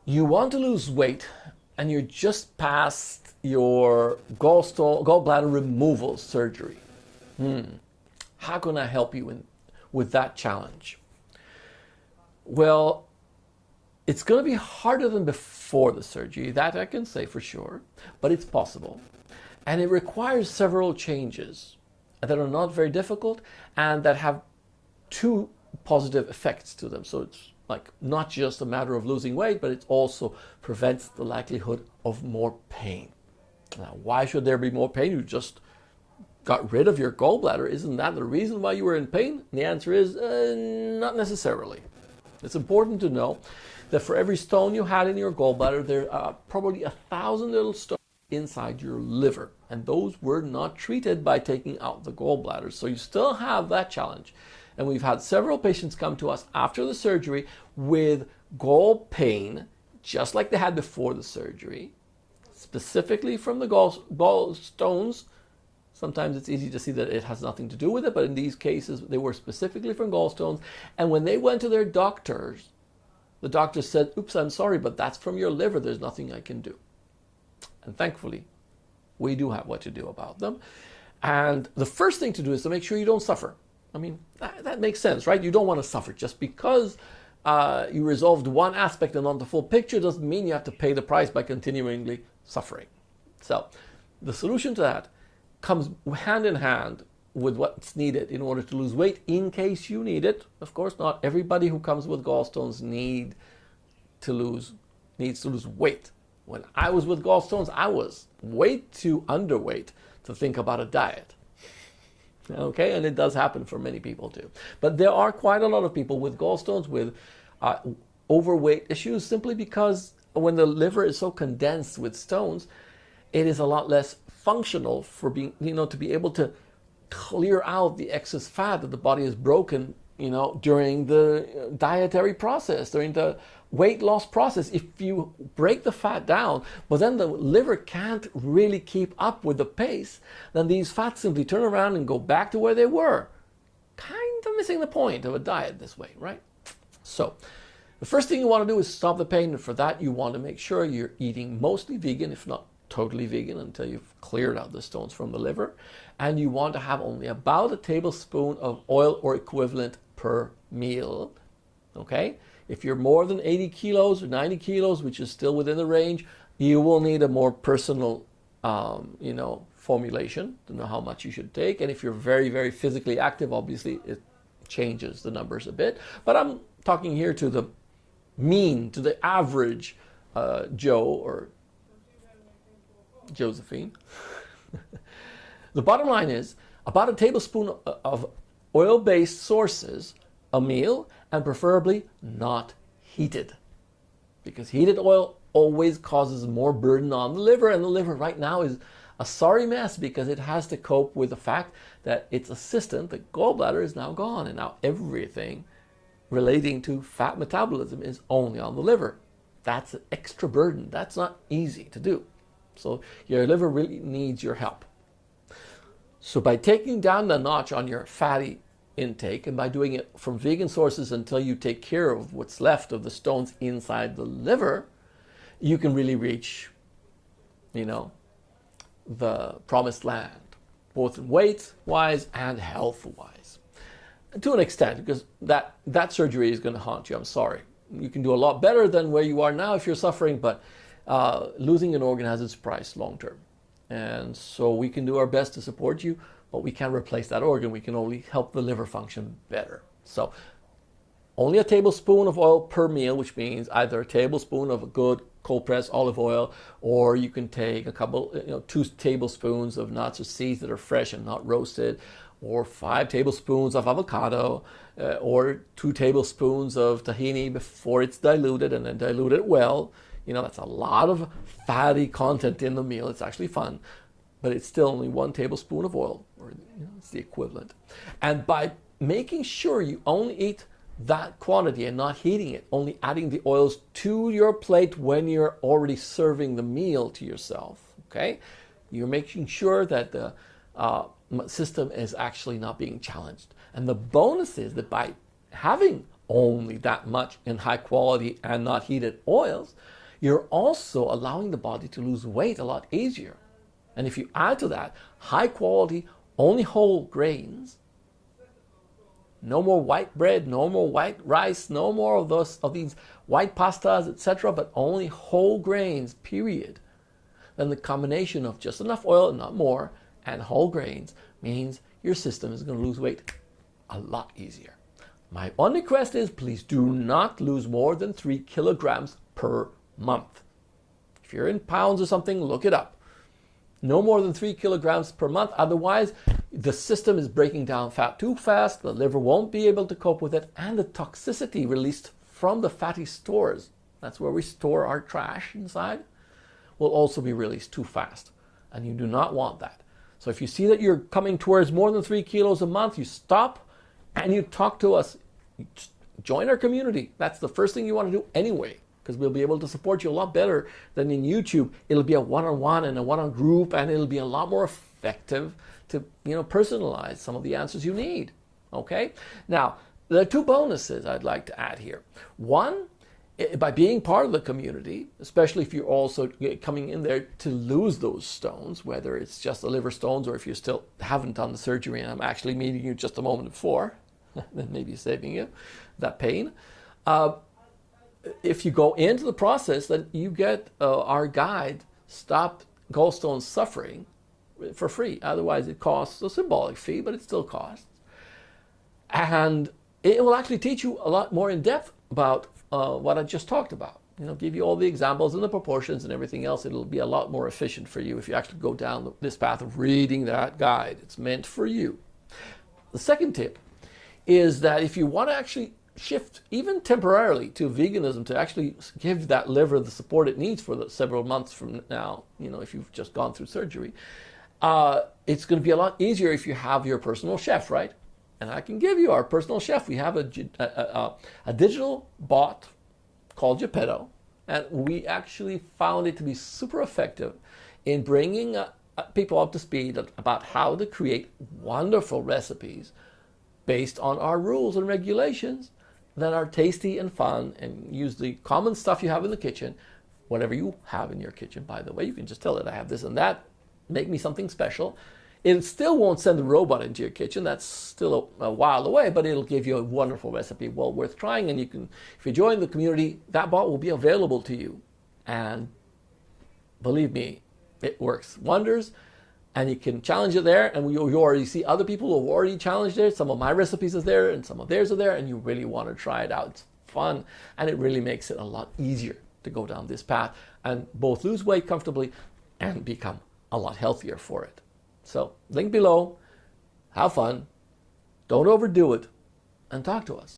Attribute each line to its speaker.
Speaker 1: You want to lose weight and you're just past your gallbladder removal surgery. How can I help you with that challenge? Well, it's going to be harder than before the surgery, that I can say for sure, but it's possible. And it requires several changes that are not very difficult and that have two positive effects to them. So it's like not just a matter of losing weight, but it also prevents the likelihood of more pain. Now, why should there be more pain? You just got rid of your gallbladder. Isn't that the reason why you were in pain? And the answer is not necessarily. It's important to know that for every stone you had in your gallbladder, there are probably 1,000 little stones inside your liver. And those were not treated by taking out the gallbladder. So you still have that challenge. And we've had several patients come to us after the surgery with gall pain, just like they had before the surgery, specifically from the gallstones. Sometimes it's easy to see that it has nothing to do with it, but in these cases, they were specifically from gallstones. And when they went to their doctors, the doctor said, "Oops, I'm sorry, but that's from your liver. There's nothing I can do." And thankfully, we do have what to do about them. And the first thing to do is to make sure you don't suffer. I mean, that makes sense, right? You don't want to suffer. Just because you resolved one aspect and not the full picture doesn't mean you have to pay the price by continually suffering. So the solution to that comes hand in hand with what's needed in order to lose weight in case you need it. Of course, not everybody who comes with gallstones needs to lose weight. When I was with gallstones, I was way too underweight to think about a diet. Okay, and it does happen for many people too. But there are quite a lot of people with gallstones with overweight issues simply because when the liver is so condensed with stones, it is a lot less functional for being, to be able to clear out the excess fat that the body has broken, during the dietary process, during the weight loss process. If you break the fat down, but then the liver can't really keep up with the pace, then these fats simply turn around and go back to where they were. Kind of missing the point of a diet this way, right? So the first thing you want to do is stop the pain. And for that, you want to make sure you're eating mostly vegan, if not totally vegan, until you've cleared out the stones from the liver. And you want to have only about a tablespoon of oil or equivalent per meal. Okay? If you're more than 80 kilos or 90 kilos, which is still within the range, you will need a more personal, formulation to know how much you should take. And if you're very, very physically active, obviously it changes the numbers a bit. But I'm talking here to the mean, to the average Joe or Josephine. The bottom line is about a tablespoon of oil-based sources a meal, and preferably not heated, because heated oil always causes more burden on the liver, and the liver right now is a sorry mess because it has to cope with the fact that its assistant, the gallbladder, is now gone, and now everything relating to fat metabolism is only on the liver. That's an extra burden. That's not easy to do. So your liver really needs your help. So by taking down the notch on your fatty intake and by doing it from vegan sources until you take care of what's left of the stones inside the liver, you can really reach, the promised land, both weight-wise and health-wise. To an extent, because that surgery is going to haunt you. I'm sorry. You can do a lot better than where you are now if you're suffering, but losing an organ has its price long-term. And so we can do our best to support you, but we can't replace that organ. We can only help the liver function better. So only a tablespoon of oil per meal, which means either a tablespoon of a good cold pressed olive oil, or you can take a couple, 2 tablespoons of nuts or seeds that are fresh and not roasted, or 5 tablespoons of avocado, or 2 tablespoons of tahini before it's diluted, and then dilute it well. That's a lot of fatty content in the meal. It's actually fun, but it's still only 1 tablespoon of oil, or it's the equivalent. And by making sure you only eat that quantity and not heating it, only adding the oils to your plate when you're already serving the meal to yourself, okay? You're making sure that the system is actually not being challenged. And the bonus is that by having only that much in high quality and not heated oils, you're also allowing the body to lose weight a lot easier. And if you add to that high quality, only whole grains, no more white bread, no more white rice, no more of these white pastas, etc., but only whole grains, period. Then the combination of just enough oil and not more and whole grains means your system is going to lose weight a lot easier. My only request is please do not lose more than 3 kilograms per month. If you're in pounds or something, look it up. No more than 3 kilograms per month. Otherwise, the system is breaking down fat too fast. The liver won't be able to cope with it. And the toxicity released from the fatty stores, that's where we store our trash inside, will also be released too fast. And you do not want that. So if you see that you're coming towards more than 3 kilos a month, you stop and you talk to us. Join our community. That's the first thing you want to do anyway, because we'll be able to support you a lot better than in YouTube. It'll be a one-on-one and a one-on group, and it'll be a lot more effective to, personalize some of the answers you need. Okay? Now, there are 2 bonuses I'd like to add here. One, by being part of the community, especially if you're also coming in there to lose those stones, whether it's just the liver stones or if you still haven't done the surgery and I'm actually meeting you just a moment before, then maybe saving you that pain. If you go into the process, then you get our guide, Stop Gallstones Suffering, for free. Otherwise, it costs a symbolic fee, but it still costs. And it will actually teach you a lot more in depth about what I just talked about. Give you all the examples and the proportions and everything else. It'll be a lot more efficient for you if you actually go down this path of reading that guide. It's meant for you. The second tip is that if you want to actually shift, even temporarily, to veganism, to actually give that liver the support it needs for the several months from now, if you've just gone through surgery, it's going to be a lot easier if you have your personal chef, right? And I can give you our personal chef. We have a digital bot called Geppetto, and we actually found it to be super effective in bringing people up to speed about how to create wonderful recipes based on our rules and regulations that are tasty and fun and use the common stuff you have in the kitchen. Whatever you have in your kitchen, by the way, you can just tell it, I have this and that, make me something special. It still won't send the robot into your kitchen. That's still a while away, but it'll give you a wonderful recipe well worth trying. And you can, if you join the community, that bot will be available to you. And believe me, it works wonders. And you can challenge it there, and you already see other people who have already challenged it. Some of my recipes are there, and some of theirs are there, and you really want to try it out. It's fun, and it really makes it a lot easier to go down this path and both lose weight comfortably and become a lot healthier for it. So, link below, have fun, don't overdo it, and talk to us.